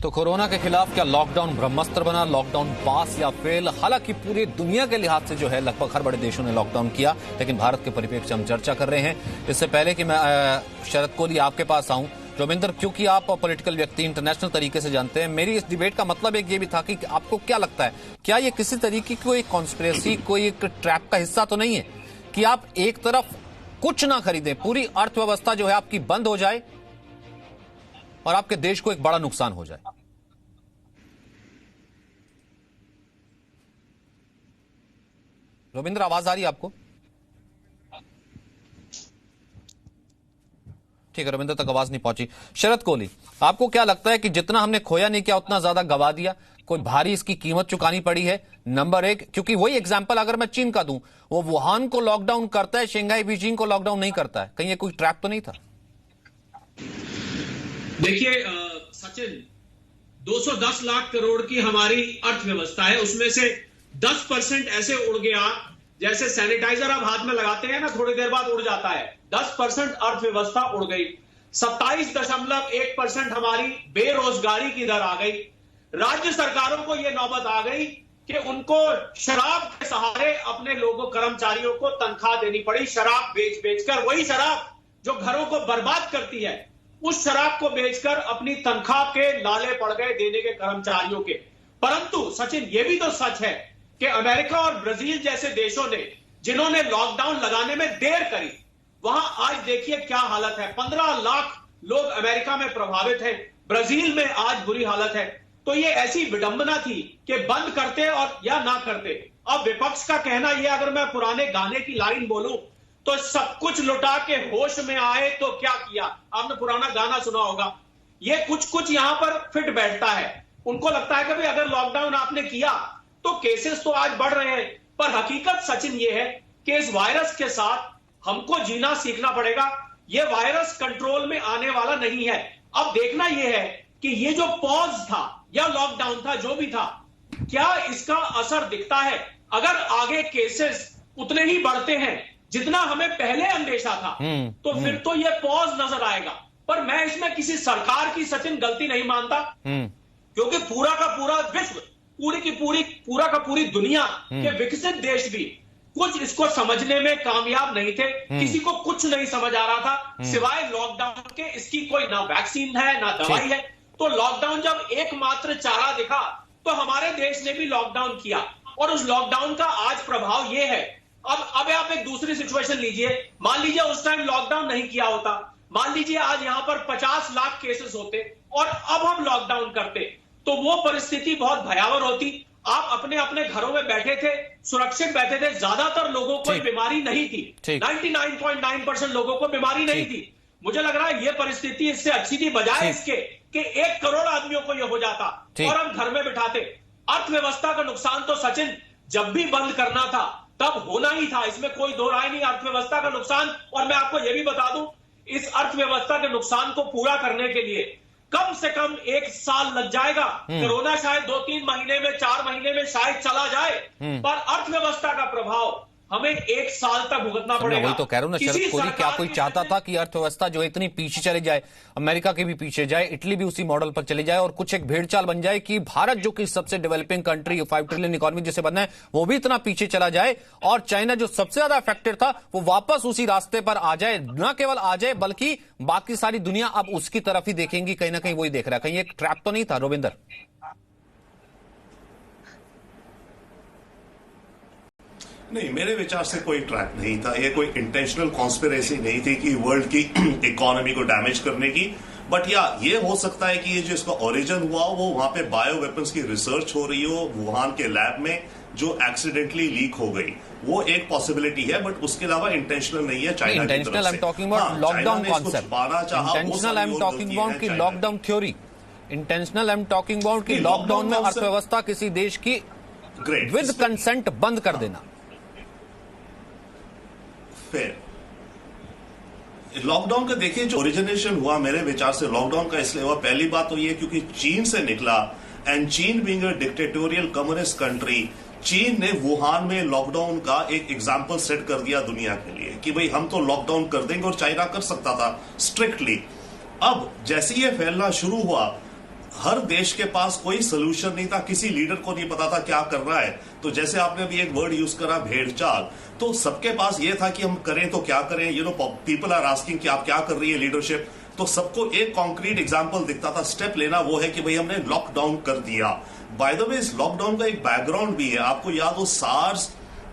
तो कोरोना के खिलाफ क्या लॉकडाउन ब्रह्मास्त्र बना, लॉकडाउन पास या फेल? हालांकि पूरी दुनिया के लिहाज से जो है लगभग हर बड़े देशों ने लॉकडाउन किया, लेकिन भारत के परिप्रेक्ष्य से हम चर्चा कर रहे हैं। इससे पहले कि मैं शरद कोहली आपके पास आऊं, रविंदर, क्योंकि आप पॉलिटिकल व्यक्ति इंटरनेशनल तरीके से जानते हैं, मेरी इस डिबेट का मतलब एक ये भी था कि आपको क्या लगता है, क्या ये किसी तरीके की कोई कॉन्स्पिरेसी, कोई एक ट्रैप का हिस्सा तो नहीं है कि आप एक तरफ कुछ ना खरीदें, पूरी अर्थव्यवस्था जो है आपकी बंद हो जाए और आपके देश को एक बड़ा नुकसान हो जाए? रविंद्र, आवाज आ रही है आपको? ठीक है, रविंद्र तक आवाज नहीं पहुंची। शरद कोहली, आपको क्या लगता है कि जितना हमने खोया नहीं किया उतना ज्यादा गवा दिया? कोई भारी इसकी कीमत चुकानी पड़ी है? नंबर एक, क्योंकि वही एग्जांपल अगर मैं चीन का दूं, वो वुहान को लॉकडाउन करता है, शंघाई बीजिंग को लॉकडाउन नहीं करता है। कहीं ये कोई ट्रैप तो नहीं था? देखिए सचिन, 210 लाख करोड़ की हमारी अर्थव्यवस्था है, उसमें से 10% ऐसे उड़ गया जैसे सैनिटाइजर आप हाथ में लगाते हैं ना, थोड़ी देर बाद उड़ जाता है। 10% अर्थव्यवस्था उड़ गई। 27.1% हमारी बेरोजगारी की दर आ गई। राज्य सरकारों को यह नौबत आ गई कि उनको शराब के सहारे अपने लोगों, कर्मचारियों को तनख्वाह देनी पड़ी, शराब बेच बेचकर। वही शराब जो घरों को बर्बाद करती है, उस शराब को बेचकर अपनी तनख्वाह के लाले पड़ गए देने के कर्मचारियों के। परंतु सचिन, यह भी तो सच है कि अमेरिका और ब्राजील जैसे देशों ने, जिन्होंने लॉकडाउन लगाने में देर करी, वहां आज देखिए क्या हालत है। 15 लाख लोग अमेरिका में प्रभावित हैं, ब्राजील में आज बुरी हालत है। तो ये ऐसी विडंबना थी कि बंद करते और या ना करते। अब विपक्ष का कहना यह, अगर मैं पुराने गाने की लाइन बोलूं तो सब कुछ लुटा के होश में आए तो क्या किया। आपने पुराना गाना सुना होगा। ये कुछ कुछ यहां पर फिट बैठता है। उनको लगता है कि भाई अगर लॉकडाउन आपने किया तो केसेस तो आज बढ़ रहे हैं, पर हकीकत सचिन ये है कि इस वायरस के साथ हमको जीना सीखना पड़ेगा। ये वायरस कंट्रोल में आने वाला नहीं है। अब देखना यह है कि ये जो पॉज था या लॉकडाउन था, जो भी था, क्या इसका असर दिखता है? अगर आगे केसेस उतने ही बढ़ते हैं जितना हमें पहले अंदेशा था, तो फिर तो ये पॉज नजर आएगा। पर मैं इसमें किसी सरकार की सचिन गलती नहीं मानता, क्योंकि पूरा का पूरा विश्व, पूरा का पूरी दुनिया के विकसित देश भी कुछ इसको समझने में कामयाब नहीं थे। किसी को कुछ नहीं समझ आ रहा था सिवाय लॉकडाउन के। इसकी कोई ना वैक्सीन है ना दवाई है। तो लॉकडाउन जब एकमात्र चारा दिखा तो हमारे देश ने भी लॉकडाउन किया, और उस लॉकडाउन का आज प्रभाव यह है। अब आप एक दूसरी सिचुएशन लीजिए। मान लीजिए उस टाइम लॉकडाउन नहीं किया होता, मान लीजिए आज यहां पर 50 लाख केसेस होते और अब हम लॉकडाउन करते, तो वो परिस्थिति बहुत भयावह होती। आप अपने अपने घरों में बैठे थे, सुरक्षित बैठे थे, ज्यादातर लोगों को बीमारी नहीं थी। 99.9% लोगों को बीमारी नहीं थी। मुझे लग रहा है ये परिस्थिति इससे अच्छी थी, बजाय इसके कि 1 करोड़ आदमियों को यह हो जाता और हम घर में बिठाते। अर्थव्यवस्था का नुकसान तो सचिन जब भी बंद करना था तब होना ही था, इसमें कोई दो राय नहीं। अर्थव्यवस्था का नुकसान, और मैं आपको यह भी बता दूं, इस अर्थव्यवस्था के नुकसान को पूरा करने के लिए कम से कम 1 साल लग जाएगा। कोरोना शायद 2-3 महीने में, 4 महीने में शायद चला जाए, पर अर्थव्यवस्था का प्रभाव हमें 1 साल तक भुगतना पड़ेगा। वही तो कह रहा हूं ना शरद कोहली, क्या कोई चाहता था कि अर्थव्यवस्था जो इतनी पीछे चले जाए, अमेरिका के भी पीछे जाए, इटली भी उसी मॉडल पर चले जाए और कुछ एक भेड़चाल बन जाए कि भारत जो कि सबसे डेवलपिंग कंट्री, 5 ट्रिलियन इकोनॉमी जिसे बनना है, वो भी इतना पीछे चला जाए और चाइना जो सबसे ज्यादा अफेक्टेड था वो वापस उसी रास्ते पर आ जाए। न केवल आ जाए बल्कि बाकी सारी दुनिया अब उसकी तरफ ही देखेंगी। कहीं ना कहीं वही देख रहा है। कहीं एक ट्रैप तो नहीं था रविंदर? नहीं, मेरे विचार से कोई ट्रैप नहीं था। ये कोई इंटेंशनल कॉन्स्पिरेसी नहीं थी कि वर्ल्ड की इकोनॉमी को डैमेज करने की। बट ये हो सकता है कि ये जो इसका ओरिजिन हुआ वो वहां पे बायो वेपन्स की रिसर्च हो रही हो वुहान के लैब में, जो एक्सीडेंटली लीक हो गई, वो एक पॉसिबिलिटी है। बट उसके अलावा इंटेंशनल नहीं है चाइना की तरफ से। I am talking about lockdown concept. Intentional I am talking about की lockdown theory. Intentional I am talking about की लॉकडाउन में अर्थव्यवस्था किसी देश की विद कंसेंट बंद कर देना। लॉकडाउन का देखिए जो ओरिजिनेशन हुआ, मेरे विचार से लॉकडाउन का इसलिए हुआ, पहली बात तो ये क्योंकि चीन से निकला, एंड चीन being a dictatorial communist country, चीन ने वुहान में लॉकडाउन का एक एग्जाम्पल सेट कर दिया दुनिया के लिए कि भाई हम तो लॉकडाउन कर देंगे, और चाइना कर सकता था स्ट्रिक्टली। अब जैसे ये फैलना शुरू हुआ हर देश के पास कोई सोल्यूशन नहीं था, किसी लीडर को नहीं पता था क्या करना है। तो जैसे आपने अभी एक वर्ड यूज करा भेड़चाल, तो सबके पास ये था कि हम करें तो क्या करें, पीपल आर आस्किंग कि आप क्या कर रही है लीडरशिप। तो सबको एक कॉन्क्रीट एग्जाम्पल दिखता था, स्टेप लेना वो है कि भाई हमने लॉकडाउन कर दिया। बाय द वे इस लॉकडाउन का एक बैकग्राउंड भी है, आपको याद हो सार्स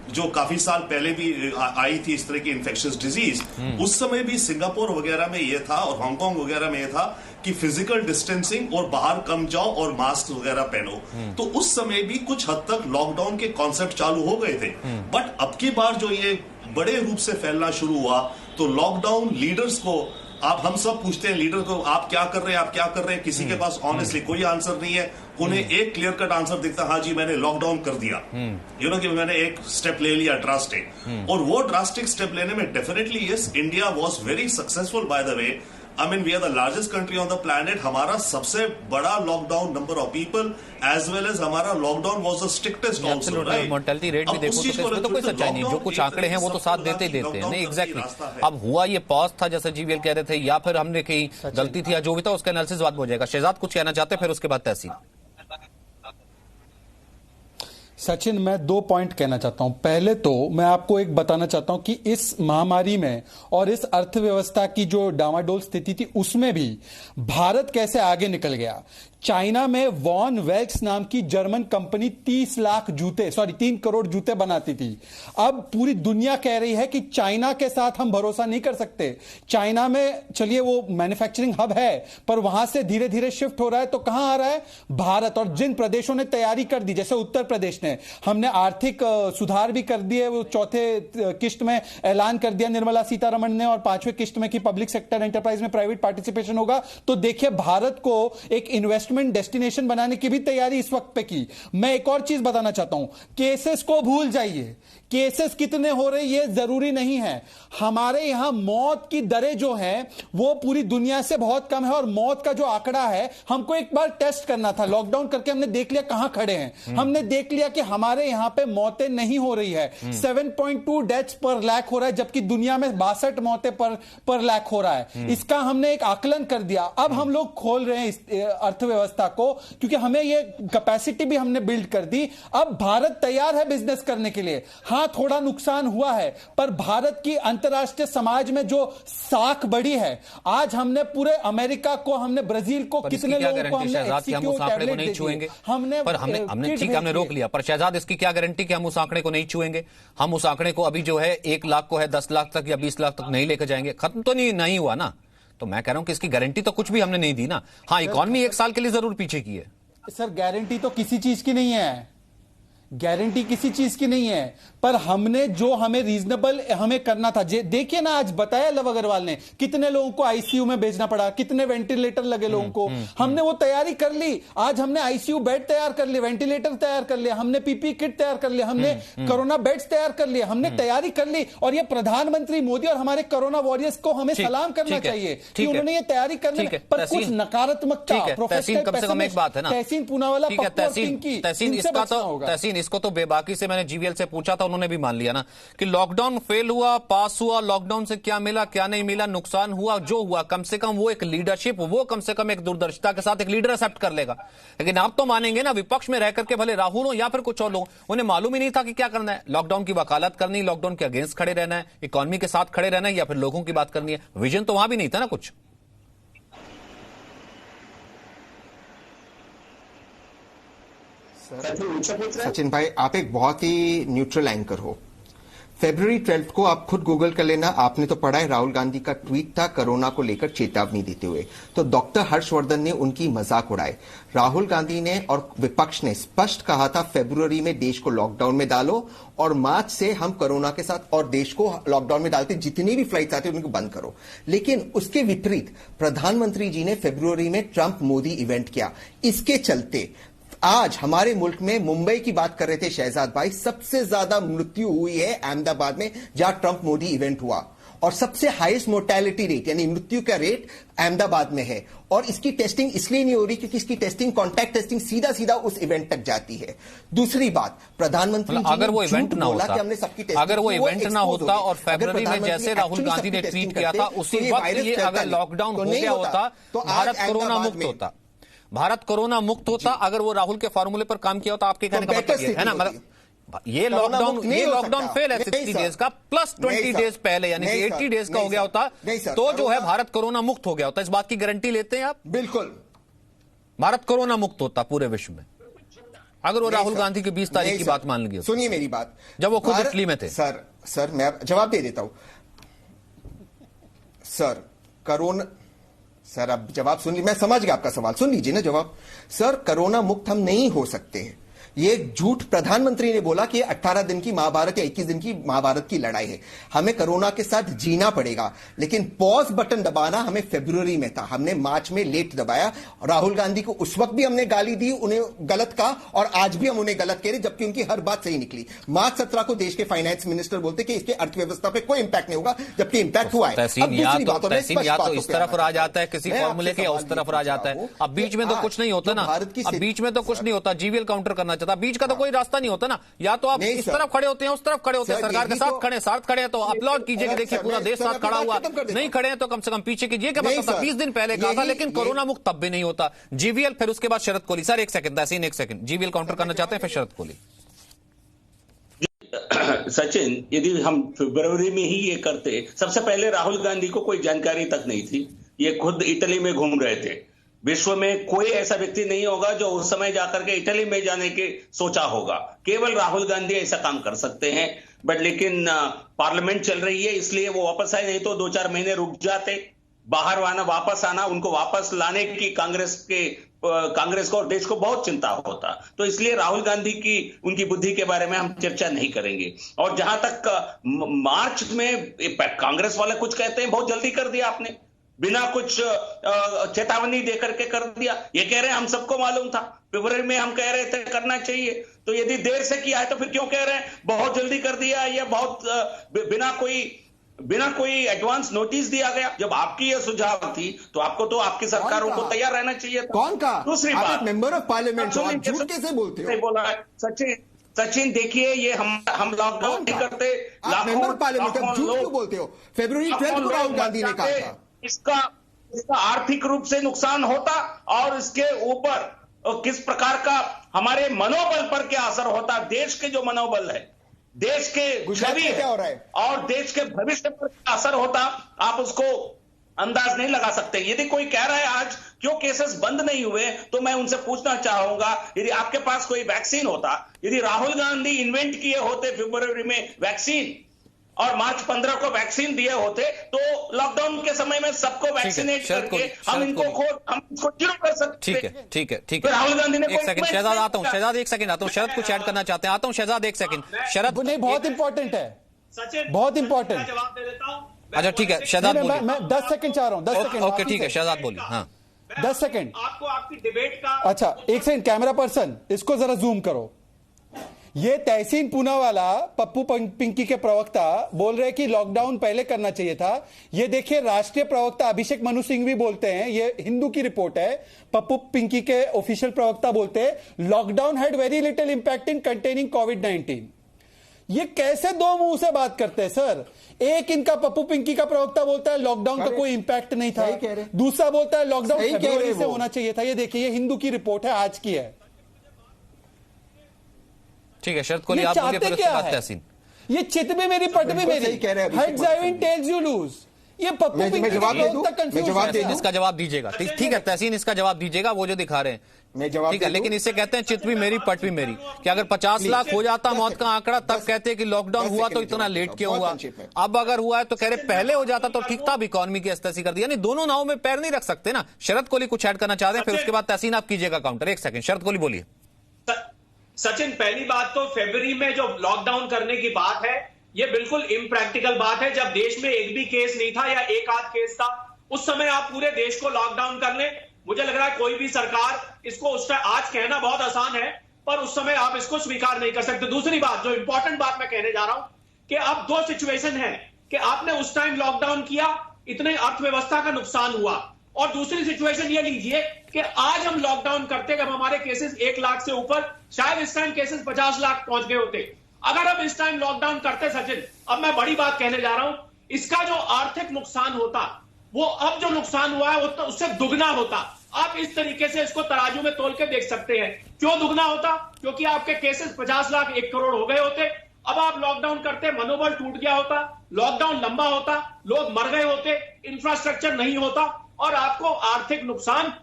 जो काफी साल पहले भी आई थी इस तरह की इन्फेक्शियस डिजीज, उस समय भी सिंगापुर वगैरह में ये था और हांगकांग वगैरह में ये था कि फिजिकल डिस्टेंसिंग और बाहर कम जाओ और मास्क वगैरह पहनो। तो उस समय भी कुछ हद तक लॉकडाउन के कॉन्सेप्ट चालू हो गए थे। बट अब की बार जो ये बड़े रूप से फैलना शुरू हुआ, तो लॉकडाउन लीडर्स को, आप हम सब पूछते हैं लीडर को आप क्या कर रहे हैं, आप क्या कर रहे हैं, किसी के पास ऑनेस्टली कोई आंसर नहीं है। उन्हें एक क्लियर कट आंसर दिखता, हाँ जी मैंने लॉकडाउन कर दिया, कि मैंने एक स्टेप ले लिया ड्रास्टिक। और वो ड्रास्टिक स्टेप लेने में definitely yes, India was very successful bye the way. I mean, we are the largest country on the planet. हमारा सबसे बड़ा lockdown number of people as well as हमारा lockdown was the strictest also, right? Mortality rate भी देखो तो इसमें तो कोई सच्चाई नहीं, जो कुछ आंकड़े हैं वो तो साथ देते ही देते हैं। नहीं एग्जैक्टली, अब हुआ ये पॉज था जैसे जीवीएल कह रहे थे, या फिर हमने कहीं गलती थी, या जो भी था उसका एनालिसिस बाद में हो जाएगा। शहजाद कुछ कहना चाहते हैं, फिर उसके बाद तहसीन। सचिन, मैं 2 पॉइंट कहना चाहता हूं। पहले तो मैं आपको एक बताना चाहता हूं कि इस महामारी में और इस अर्थव्यवस्था की जो डामाडोल स्थिति थी उसमें भी भारत कैसे आगे निकल गया। चाइना में वॉन वेल्क्स नाम की जर्मन कंपनी 3 करोड़ जूते बनाती थी। अब पूरी दुनिया कह रही है कि चाइना के साथ हम भरोसा नहीं कर सकते। चाइना में चलिए वो मैन्युफैक्चरिंग हब है, पर वहां से धीरे धीरे शिफ्ट हो रहा है, तो कहां आ रहा है? भारत। और जिन प्रदेशों ने तैयारी कर दी, जैसे उत्तर प्रदेश ने, हमने आर्थिक सुधार भी कर दिए, वो चौथे किस्त में ऐलान कर दिया निर्मला सीतारमण ने, और 5वें किस्त में कि पब्लिक सेक्टर एंटरप्राइज में प्राइवेट पार्टिसिपेशन होगा। तो देखिए भारत को एक इन्वेस्टमेंट डेस्टिनेशन बनाने की भी तैयारी इस वक्त पे की। मैं एक और चीज बताना चाहता हूं, केसेस को भूल जाइए, केसेस कितने हो रहे ये जरूरी नहीं है। हमारे यहां मौत की दरें जो हैं वो पूरी दुनिया से बहुत कम है, और मौत का जो आंकड़ा है हमको एक बार टेस्ट करना था। लॉकडाउन करके हमने देख लिया कहां खड़े हैं, हमने देख लिया कि हमारे यहां पे मौतें नहीं हो रही है। 7.2 डेथ्स पर लाख हो रहा है, जबकि दुनिया में 62 मौतें पर लाख हो रहा है। इसका हमने एक आकलन कर दिया। अब हम लोग खोल रहे हैं इस अर्थव्यवस्था को, क्योंकि हमें ये कैपेसिटी भी हमने बिल्ड कर दी। अब भारत तैयार है बिजनेस करने के लिए। हां, थोड़ा नुकसान हुआ है, पर भारत की अंतरराष्ट्रीय समाज में जो साख बढ़ी है, आज हमने पूरे अमेरिका को, हमने ब्राजील को, कितने लोगों को हमने आंकड़े को नहीं छुएंगे, हमने रोक लिया। पर शहजाद, इसकी क्या गारंटी कि हम उस आंकड़े को नहीं छुएंगे? हम उस आंकड़े को अभी जो है 1 लाख को है 10 लाख तक या 20 लाख तक नहीं लेकर जाएंगे? खत्म तो नहीं हुआ ना। तो मैं कह रहा हूं कि इसकी गारंटी तो कुछ भी हमने नहीं दी ना। हाँ, इकॉनमी 1 साल के लिए जरूर पीछे की है। सर, गारंटी तो किसी चीज की नहीं है, गारंटी किसी चीज की नहीं है, पर हमने जो हमें रीजनेबल हमें करना था। देखिए ना, आज बताया लव अग्रवाल ने, कितने लोगों को आईसीयू में भेजना पड़ा, कितने वेंटिलेटर लगे लोगों को। हमने वो तैयारी कर ली। आज हमने आईसीयू बेड तैयार कर लिए, वेंटिलेटर तैयार कर लिया, हमने पीपी किट तैयार कर लिया, हमने कोरोना बेड्स तैयार कर लिए, हमने तैयारी कर ली। और ये प्रधानमंत्री मोदी और हमारे कोरोना वॉरियर्स को हमें सलाम करना चाहिए कि उन्होंने ये तैयारी करने में, पर कुछ नकारात्मकता तहसीन पूनावाला तहसीन, इसको तो बेबाकी से मैंने जीवीएल से पूछा था, उन्होंने भी मान लिया ना कि लॉकडाउन फेल हुआ, पास हुआ, लॉकडाउन से क्या मिला क्या नहीं मिला, नुकसान हुआ जो हुआ, कम से कम वो एक लीडरशिप, वो कम से कम एक दूरदर्शिता के साथ एक लीडर एक्सेप्ट कर लेगा। लेकिन आप तो मानेंगे ना, विपक्ष में रह करके भले राहुल हो या फिर कुछ और लोग, उन्हें मालूम ही नहीं था कि क्या करना है। लॉकडाउन की वकालत करनी, लॉकडाउन के अगेंस्ट खड़े रहना है, इकोनॉमी के साथ खड़े रहना है, या फिर लोगों की बात करनी है। विजन तो वहां भी नहीं था ना कुछ। सचिन भाई, आप एक बहुत ही न्यूट्रल एंकर हो। फरवरी 12 को आप खुद गूगल कर लेना, आपने तो पढ़ा है, राहुल गांधी का ट्वीट था कोरोना को लेकर चेतावनी देते हुए। तो डॉक्टर हर्षवर्धन ने उनकी मजाक उड़ाए। राहुल गांधी ने और विपक्ष ने स्पष्ट कहा था फरवरी में देश को लॉकडाउन में डालो और मार्च से हम कोरोना के साथ और देश को लॉकडाउन में डालते, जितनी भी फ्लाइट्स आती उनको बंद करो। लेकिन उसके विपरीत प्रधानमंत्री जी ने फरवरी में ट्रंप मोदी इवेंट किया। इसके चलते आज हमारे मुल्क में, मुंबई की बात कर रहे थे शहजाद भाई, सबसे ज्यादा मृत्यु हुई है अहमदाबाद में जहां ट्रंप मोदी इवेंट हुआ, और सबसे हाईएस्ट मोर्टेलिटी रेट यानी मृत्यु का रेट अहमदाबाद में है। और इसकी टेस्टिंग इसलिए नहीं हो रही क्योंकि इसकी टेस्टिंग, कॉन्टैक्ट टेस्टिंग सीधा सीधा उस इवेंट तक जाती है। दूसरी बात, प्रधानमंत्री जी अगर वो इवेंट ना होता, हमने सबकी टेस्टिंग, अगर वो इवेंट ना होता और फरवरी में जैसे राहुल गांधी ने ट्वीट किया था उसी वक्त ये अगर लॉकडाउन हो गया होता तो भारत कोरोना मुक्त होता। भारत कोरोना मुक्त होता अगर वो राहुल के फॉर्मूले पर काम किया होता। आपके कहने का मतलब ये है ना, मतलब ये लॉकडाउन फेल है 60 डेज का प्लस 20 डेज पहले यानी कि 80 डेज का हो गया होता तो जो है भारत कोरोना मुक्त हो गया होता। इस बात की गारंटी लेते हैं आप? बिल्कुल भारत कोरोना मुक्त होता पूरे विश्व में अगर वो राहुल गांधी की 20 तारीख की बात मान ली। सुनिए मेरी बात, जब वो खुद इटली में थे। सर मैं जवाब दे देता हूं सर। कोरोना सर अब जवाब सुन लीजिए, मैं समझ गया आपका सवाल, सुन लीजिए ना जवाब। सर कोरोना मुक्त हम नहीं हो सकते हैं, ये झूठ प्रधानमंत्री ने बोला कि 18 दिन की महाभारत या 21 दिन की महाभारत की लड़ाई है। हमें कोरोना के साथ जीना पड़ेगा, लेकिन पॉज बटन दबाना हमें फरवरी में था, हमने मार्च में लेट दबाया। राहुल गांधी को उस वक्त भी हमने गाली दी, उन्हें गलत कहा, और आज भी हम उन्हें गलत कह रहे, जबकि उनकी हर बात सही निकली। मार्च 17 को देश के फाइनेंस मिनिस्टर बोलते कि इसके अर्थव्यवस्था पे कोई इंपैक्ट नहीं होगा, जबकि इंपैक्ट हुआ है। तहसीन या तो इस तरफ आ जाता है किसी फॉर्मूले के, उस तरफ आ जाता है। अब बीच में तो कुछ नहीं होता ना, अब बीच में तो कुछ नहीं होता। जीवीएल काउंटर करना चाहता, बीच का तो कोई रास्ता नहीं होता ना। या तो आप इस तरफ खड़े होते हैं, उस तरफ खड़े होते हैं, सरकार के साथ खड़े, साथ खड़े हैं तो अपलोड कीजिए कि देखिए पूरा देश साथ खड़ा हुआ। नहीं खड़े हैं तो कम से कम पीछे कीजिए। क्या मतलब 20 दिन पहले कहा था, लेकिन कोरोना मुक्त तब भी नहीं होता। जीवीएल, फिर उसके बाद शरद कोहली। सर एक सेकंड, तहसीन एक सेकंड, जीवीएल काउंटर करना चाहते हैं, फिर शरद कोहली। सचिन, यदि हम फरवरी में ही ये करते, सबसे पहले राहुल गांधी को कोई जानकारी तक नहीं थी, ये खुद इटली में घूम रहे थे। विश्व में कोई ऐसा व्यक्ति नहीं होगा जो उस समय जाकर के इटली में जाने के सोचा होगा, केवल राहुल गांधी ऐसा काम कर सकते हैं। बट लेकिन पार्लियामेंट चल रही है इसलिए वो वापस आए, नहीं तो 2-4 महीने रुक जाते। बाहर वापस आना, उनको वापस लाने की कांग्रेस को और देश को बहुत चिंता होता। तो इसलिए राहुल गांधी की उनकी बुद्धि के बारे में हम चर्चा नहीं करेंगे। और जहां तक मार्च में कांग्रेस वाले कुछ कहते हैं बहुत जल्दी कर दिया आपने, बिना कुछ चेतावनी देकर के कर दिया। ये कह रहे हैं हम सबको मालूम था, फरवरी में हम कह रहे थे करना चाहिए, तो यदि देर से किया है तो फिर क्यों कह रहे हैं बहुत जल्दी कर दिया, या बहुत बिना कोई एडवांस नोटिस दिया गया। जब आपकी ये सुझाव थी तो आपको तो आपकी सरकारों को तैयार रहना चाहिए था। कौन का? दूसरी बात, मेंबर ऑफ पार्लियामेंट झूठ कैसे बोलते हो? बोला है सचिन देखिए, ये हम लॉकडाउन नहीं करते, मेंबर पार्लियामेंट झूठ क्यों बोलते हो? फरवरी 12 को राहुल गांधी ने कहा था इसका आर्थिक रूप से नुकसान होता, और इसके ऊपर किस प्रकार का हमारे मनोबल पर क्या असर होता, देश के जो मनोबल है, देश के छवि है और देश के भविष्य पर क्या असर होता, आप उसको अंदाज नहीं लगा सकते। यदि कोई कह रहा है आज क्यों केसेस बंद नहीं हुए, तो मैं उनसे पूछना चाहूंगा, यदि आपके पास कोई वैक्सीन होता, यदि राहुल गांधी इन्वेंट किए होते फरवरी में वैक्सीन और मार्च 15 को वैक्सीन दिए होते, तो लॉकडाउन के समय में सबको वैक्सीनेट करके हम इसको जीरो कर सकते। ठीक है राहुल गांधी ने एक सेकंड, शहजाद आता हूं, शहजाद एक सेकंड आता हूं, शरद कुछ ऐड करना चाहते हैं, आता हूं शहजाद एक सेकंड। शरद नहीं, बहुत इंपॉर्टेंट है सचिन, बहुत इंपॉर्टेंट। जवाब दे देता हूं। अच्छा ठीक है शहजाद बोलिए। मैं 10 सेकंड चाह रहा हूं, 10 सेकंड। ओके ठीक है शहजाद बोलिए। हाँ 10 सेकंड आपको आपकी डिबेट का। अच्छा एक सेकंड, कैमरा पर्सन इसको जरा जूम करो। ये तहसीन पूनावाला पप्पू पिंकी के प्रवक्ता बोल रहे कि लॉकडाउन पहले करना चाहिए था। ये देखिए राष्ट्रीय प्रवक्ता अभिषेक मनु सिंह भी बोलते हैं, ये हिंदू की रिपोर्ट है, पप्पू पिंकी के ऑफिशियल प्रवक्ता बोलते हैं lockdown had very little impact in containing कोविड-19। ये कैसे दो मुंह से बात करते हैं सर? एक इनका पप्पू पिंकी का प्रवक्ता बोलता है लॉकडाउन का कोई इंपैक्ट नहीं था, दूसरा बोलता है लॉकडाउन फरवरी से होना चाहिए था। ये देखिए, ये हिंदू की रिपोर्ट है, आज की है। ठीक है शरद कोहली आप बोलिए, फिर उसके बाद तहसीन। ये चित भी मेरी पट भी मेरी, head driving tells you lose. ये पप्पू मैं जवाब दे दूं, इसका जवाब दीजिएगा। ठीक है तहसीन, इसका जवाब दीजिएगा, वो जो दिखा रहे हैं मैं जवाब ठीक है, लेकिन इसे कहते हैं चित भी मेरी पट भी मेरी। कि अगर 50 लाख हो जाता मौत का आंकड़ा, तब कहते हैं कि लॉकडाउन हुआ तो इतना लेट क्यों हुआ। अब अगर हुआ है तो कह रहे पहले हो जाता तो ठीक था, अब इकोनॉमी की अस्थिति कर दी। यानी दोनों नाव में पैर नहीं रख सकते ना। शरद कोहली कुछ ऐड करना चाहते हैं, फिर उसके बाद तहसीन आप कीजिएगा काउंटर। एक सेकंड शरद कोहली बोलिए। सचिन, पहली बात तो फरवरी में जो लॉकडाउन करने की बात है, यह बिल्कुल इम्प्रैक्टिकल बात है। जब देश में एक भी केस नहीं था या एक आध केस था, उस समय आप पूरे देश को लॉकडाउन कर लें, मुझे लग रहा है कोई भी सरकार इसको आज कहना बहुत आसान है, पर उस समय आप इसको स्वीकार नहीं कर सकते। दूसरी बात, जो इंपॉर्टेंट बात मैं कहने जा रहा हूं, कि अब दो सिचुएशन है कि आपने उस टाइम लॉकडाउन किया, इतने अर्थव्यवस्था का नुकसान हुआ, और दूसरी सिचुएशन ये लीजिए कि आज हम लॉकडाउन करते, जब हमारे केसेस 1 लाख से ऊपर, शायद इस टाइम केसेस 50 लाख पहुंच गए होते। अगर हम इस टाइम लॉकडाउन करते सचिन, अब मैं बड़ी बात कहने जा रहा हूं, इसका जो आर्थिक नुकसान होता, वो अब जो नुकसान हुआ है वो तो उससे दुगना होता। आप इस तरीके से इसको तराजू में तोल के देख सकते हैं। क्यों दुगना होता? क्योंकि आपके केसेस 50 लाख 1 करोड़ हो गए होते। अब आप लॉकडाउन करते, मनोबल टूट गया होता, लॉकडाउन लंबा होता, लोग मर गए होते, इंफ्रास्ट्रक्चर नहीं होता और आपको आर्थिक नुकसान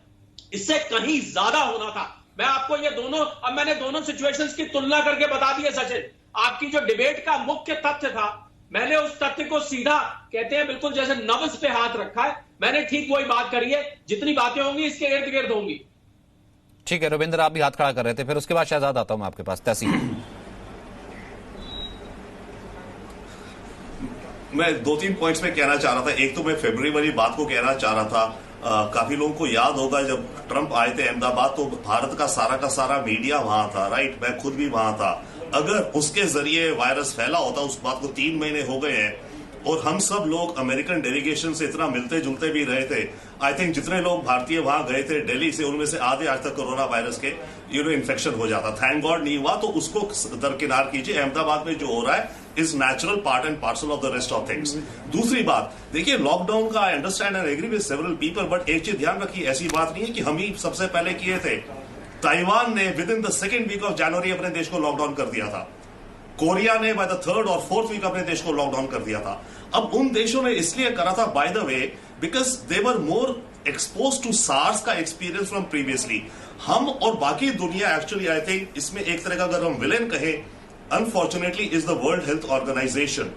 इससे कहीं ज्यादा होना था। मैं आपको ये दोनों, अब मैंने दोनों सिचुएशंस की तुलना करके बता दी है सचिन। आपकी जो डिबेट का मुख्य तथ्य था, मैंने उस तथ्य को सीधा, कहते हैं बिल्कुल जैसे नब्ज पे हाथ रखा है। मैंने ठीक वही बात करी है। जितनी बातें होंगी इसके इर्द गिर्द होंगी। ठीक है रविंद्र, आप भी हाथ खड़ा कर रहे थे, फिर उसके बाद शहजाद आता हूं मैं आपके पास। तहसीन, मैं 2-3 पॉइंट्स में कहना चाह रहा था। एक तो मैं फरवरी वाली बात को कहना चाह रहा था। काफी लोगों को याद होगा जब ट्रंप आए थे अहमदाबाद तो भारत का सारा मीडिया वहां था, राइट? मैं खुद भी वहां था। अगर उसके जरिए वायरस फैला होता, उस बात को 3 महीने हो गए हैं और हम सब लोग अमेरिकन डेलीगेशन से इतना मिलते जुलते भी रहे थे। आई थिंक जितने लोग भारतीय वहां गए थे दिल्ली से, उनमें से आधे आज तक कोरोना वायरस के इन्फेक्शन हो जाता। थैंक गॉड नहीं हुआ, तो उसको दरकिनार कीजिए। अहमदाबाद में जो हो रहा है is natural part and parcel of the rest of things. दूसरी बात, देखिए लॉकडाउन का I understand and agree with several people, but एक चीज ध्यान रखिए, ऐसी बात नहीं है कि हम ही सबसे पहले किए थे। ताइवान ने within the 2nd week of January अपने देश को लॉकडाउन कर दिया था। कोरिया ने बाय द 3rd और 4th वीक अपने देश को लॉकडाउन कर दिया था। अब उन देशों ने इसलिए करा था, by the way, because they were more expose to SARS का एक्सपीरियंस फ्रॉम प्रीवियसली। हम और बाकी दुनिया एक्चुअली आई थिंक इसमें एक तरह का अगर हम विलेन कहें, unfortunately is the World Health Organisation.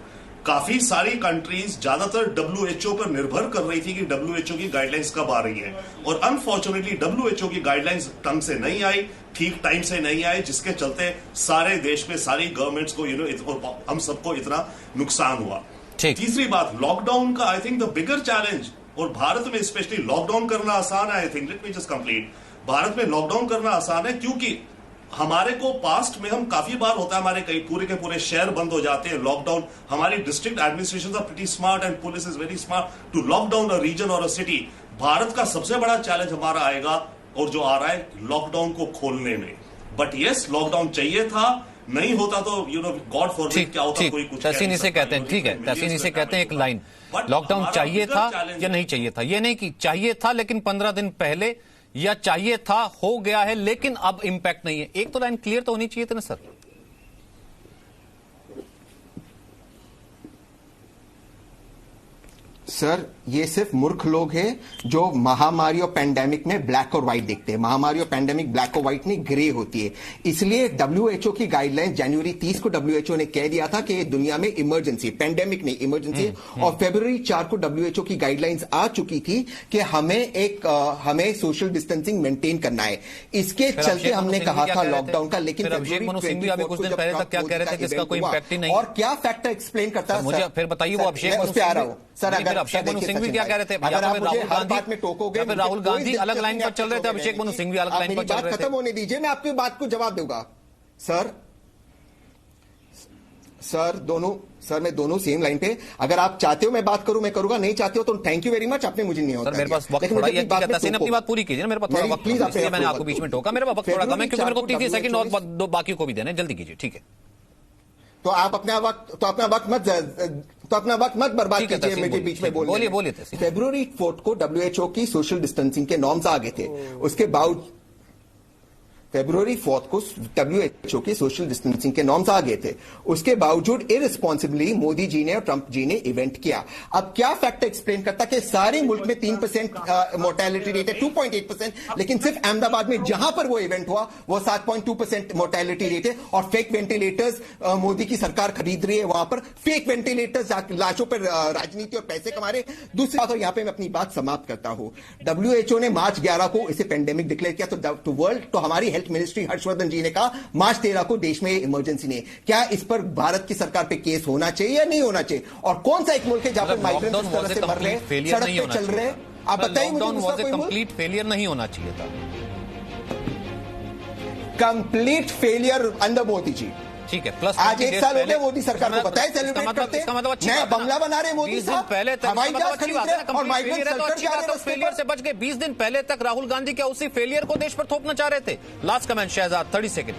काफी सारी कंट्रीज ज्यादातर WHO पर निर्भर कर रही थी कि WHO की गाइडलाइंस कब आ रही है, और अनफॉर्चुनेटली WHO की गाइडलाइंस ढंग से नहीं आई, ठीक टाइम से नहीं आई, जिसके चलते सारे देश में सारी गवर्नमेंट्स को हम सबको इतना नुकसान हुआ। तीसरी बात, लॉकडाउन का I think the bigger challenge, और भारत में स्पेशली लॉकडाउन करना आसान है। I think let me just complete, Bharat में लॉकडाउन करना आसान है क्योंकि हमारे को पास्ट में हम काफी बार होता है, हमारे कई पूरे के पूरे शहर बंद हो जाते हैं, लॉकडाउन। हमारी district administration are pretty smart and police is very smart to lock down a region और अ सिटी। भारत का सबसे बड़ा चैलेंज हमारा आएगा और जो आ रहा है लॉकडाउन को खोलने में। बट यस, लॉकडाउन चाहिए था, नहीं होता तो गॉड फॉरबिड क्या होता, कोई कुछ तहसीन इसे कहते हैं। ठीक है, तहसीन इसे कहते हैं एक लाइन, लॉकडाउन चाहिए था या नहीं चाहिए था। ये नहीं कि चाहिए था लेकिन 15 दिन पहले, या चाहिए था हो गया है लेकिन अब इंपैक्ट नहीं है। एक तो लाइन क्लियर तो होनी चाहिए थी ना सर। सर, ये सिर्फ मूर्ख लोग हैं जो महामारी और पैंडेमिक में ब्लैक और व्हाइट देखते हैं। महामारी और पैंडेमिक ब्लैक और व्हाइट नहीं, ग्रे होती है। इसलिए WHO की गाइडलाइंस जनवरी 30 को WHO ने कह दिया था कि दुनिया में इमरजेंसी, पैंडेमिक नहीं इमरजेंसी, और फरवरी 4 को WHO की गाइडलाइंस आ चुकी थी कि हमें सोशल डिस्टेंसिंग मेंटेन करना है। इसके चलते हमने कहा था लॉकडाउन का, लेकिन अभिषेक मनु सिंघवी अभी कुछ दिन पहले तक क्या कह रहे थे कि इसका कोई इंपैक्ट ही नहीं। और क्या फैक्टर एक्सप्लेन करता है मुझे फिर बताइए वो अभिषेक मनु पे आ रहा हूं सर। अगर अभिषेक मनु सिंघवी क्या कह रहे थे? अगर आप मुझे हर बात में टोकोगे, फिर राहुल गांधी अलग लाइन पर चल रहे थे, अभिषेक मनु सिंघवी अलग लाइन पर चल रहे थे। खत्म होने दीजिए, मैं आपकी बात को जवाब दूंगा सर। मैं दोनों सेम लाइन पे, अगर आप चाहते हो मैं बात करूं मैं करूंगा, नहीं चाहते हो तो थैंक यू वेरी मच, आपने मुझे नहीं होता। सर मेरे पास वक्त थोड़ा ही है, तहसीन अपनी बात पूरी कीजिए ना, मेरे पास थोड़ा वक्त प्लीज, मैंने आपको बीच में टोका, मेरे पास वक्त थोड़ा कम है क्योंकि मेरे को 30 सेकंड और दो बाकी को भी देने, जल्दी कीजिए। ठीक है, तो आप अपना वक्त मत बर्बाद कीजिए मेरे बीच में बोलने। बोलिए। फरवरी 4 को WHO की सोशल डिस्टेंसिंग के नॉर्म्स आ गए थे। उसके बावजूद फरवरी 4 को WHO की सोशल डिस्टेंसिंग के नॉर्म्स आ गए थे। उसके बावजूद इररिस्पॉन्सिबली मोदी जी ने और ट्रंप जी ने इवेंट किया। अब क्या फैक्टर एक्सप्लेन करता कि सारे मुल्क में 3% मोर्टेलिटी रेट है, 2.8%, लेकिन सिर्फ अहमदाबाद में जहां पर वो इवेंट हुआ वो 7.2% मोर्टेलिटी रेट है। और फेक वेंटिलेटर्स मोदी की सरकार खरीद रही है, वहां पर फेक वेंटिलेटर्स लाशों पर राजनीति और पैसे कमा रहे। दूसरी बात, और यहां पर मैं अपनी बात समाप्त करता हूं, WHO ने मार्च 11 को इसे पेंडेमिक डिक्लेयर किया, तो वर्ल्ड, तो हमारी मिनिस्ट्री हर्षवर्धन जी ने कहा मार्च 13 को देश में इमरजेंसी नहीं। क्या इस पर भारत की सरकार पे केस होना चाहिए या नहीं होना चाहिए? और कौन सा एक मुल्क है जहां पर माइग्रेंट्स इस तरह से मर रहे हैं, सड़क पे चल रहे हैं? आप बताइए मुझे, कंप्लीट फेलियर नहीं होना चाहिए था। Complete failure under Modi ji. ठीक है, प्लस आज 1 साल हो गया मोदी सरकार को, बताए सेलिब्रेट करते हैं, नया बंगला बना रहे मोदी साहब, हवाई जहाज खरीद रहे हैं और माइग्रेंट सेंटर जा रहे हैं। फेलियर से बच गए। 20 दिन पहले तक राहुल गांधी क्या उसी फेलियर को देश पर थोपना चाह रहे थे? Last comment Shehzad, 30 second.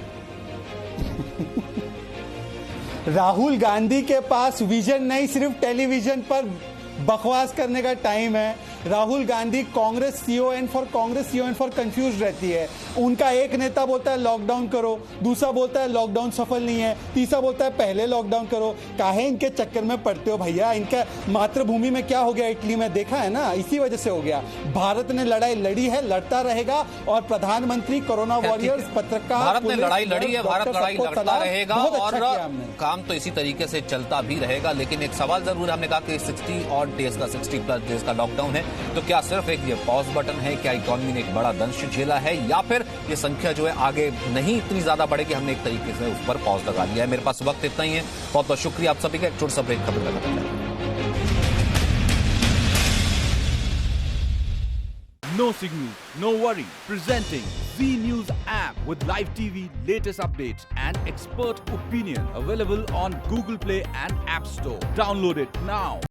Rahul Gandhi के पास विजन नहीं, सिर्फ टेलीविजन पर बकवास करने का टाइम है। राहुल गांधी कांग्रेस सीओएन फॉर कंफ्यूज रहती है। उनका एक नेता बोलता है लॉकडाउन करो, दूसरा बोलता है लॉकडाउन सफल नहीं है, तीसरा बोलता है पहले लॉकडाउन करो। काहे इनके चक्कर में पड़ते हो भैया? इनका मातृभूमि में क्या हो गया इटली में, देखा है ना, इसी वजह से हो गया। भारत ने लड़ाई लड़ी है, लड़ता रहेगा, और प्रधानमंत्री, कोरोना वॉरियर्स, पत्रकार, भारत ने लड़ाई लड़ी है, भारत लड़ाई लड़ता रहेगा, और काम तो इसी तरीके से चलता भी रहेगा। लेकिन एक सवाल जरूर, हमने कहा कि 60 और डेज का, 60+ डेज का लॉकडाउन है, तो क्या सिर्फ एक ये पॉज बटन है? क्या इकोनॉमी ने एक बड़ा दंश झेला है, या फिर ये संख्या जो है आगे नहीं इतनी ज्यादा बढ़ेगी? हमने एक तरीके से उस पर पॉज लगा लिया है। मेरे पास वक्त इतना ही है। बहुत बहुत शुक्रिया आप सभी का। एक छोटा सा ब्रेक, खबर लगा है। No signal, no worry. Presenting Z News app with live TV, latest updates and expert opinion. Available on Google Play and App Store. Download it now.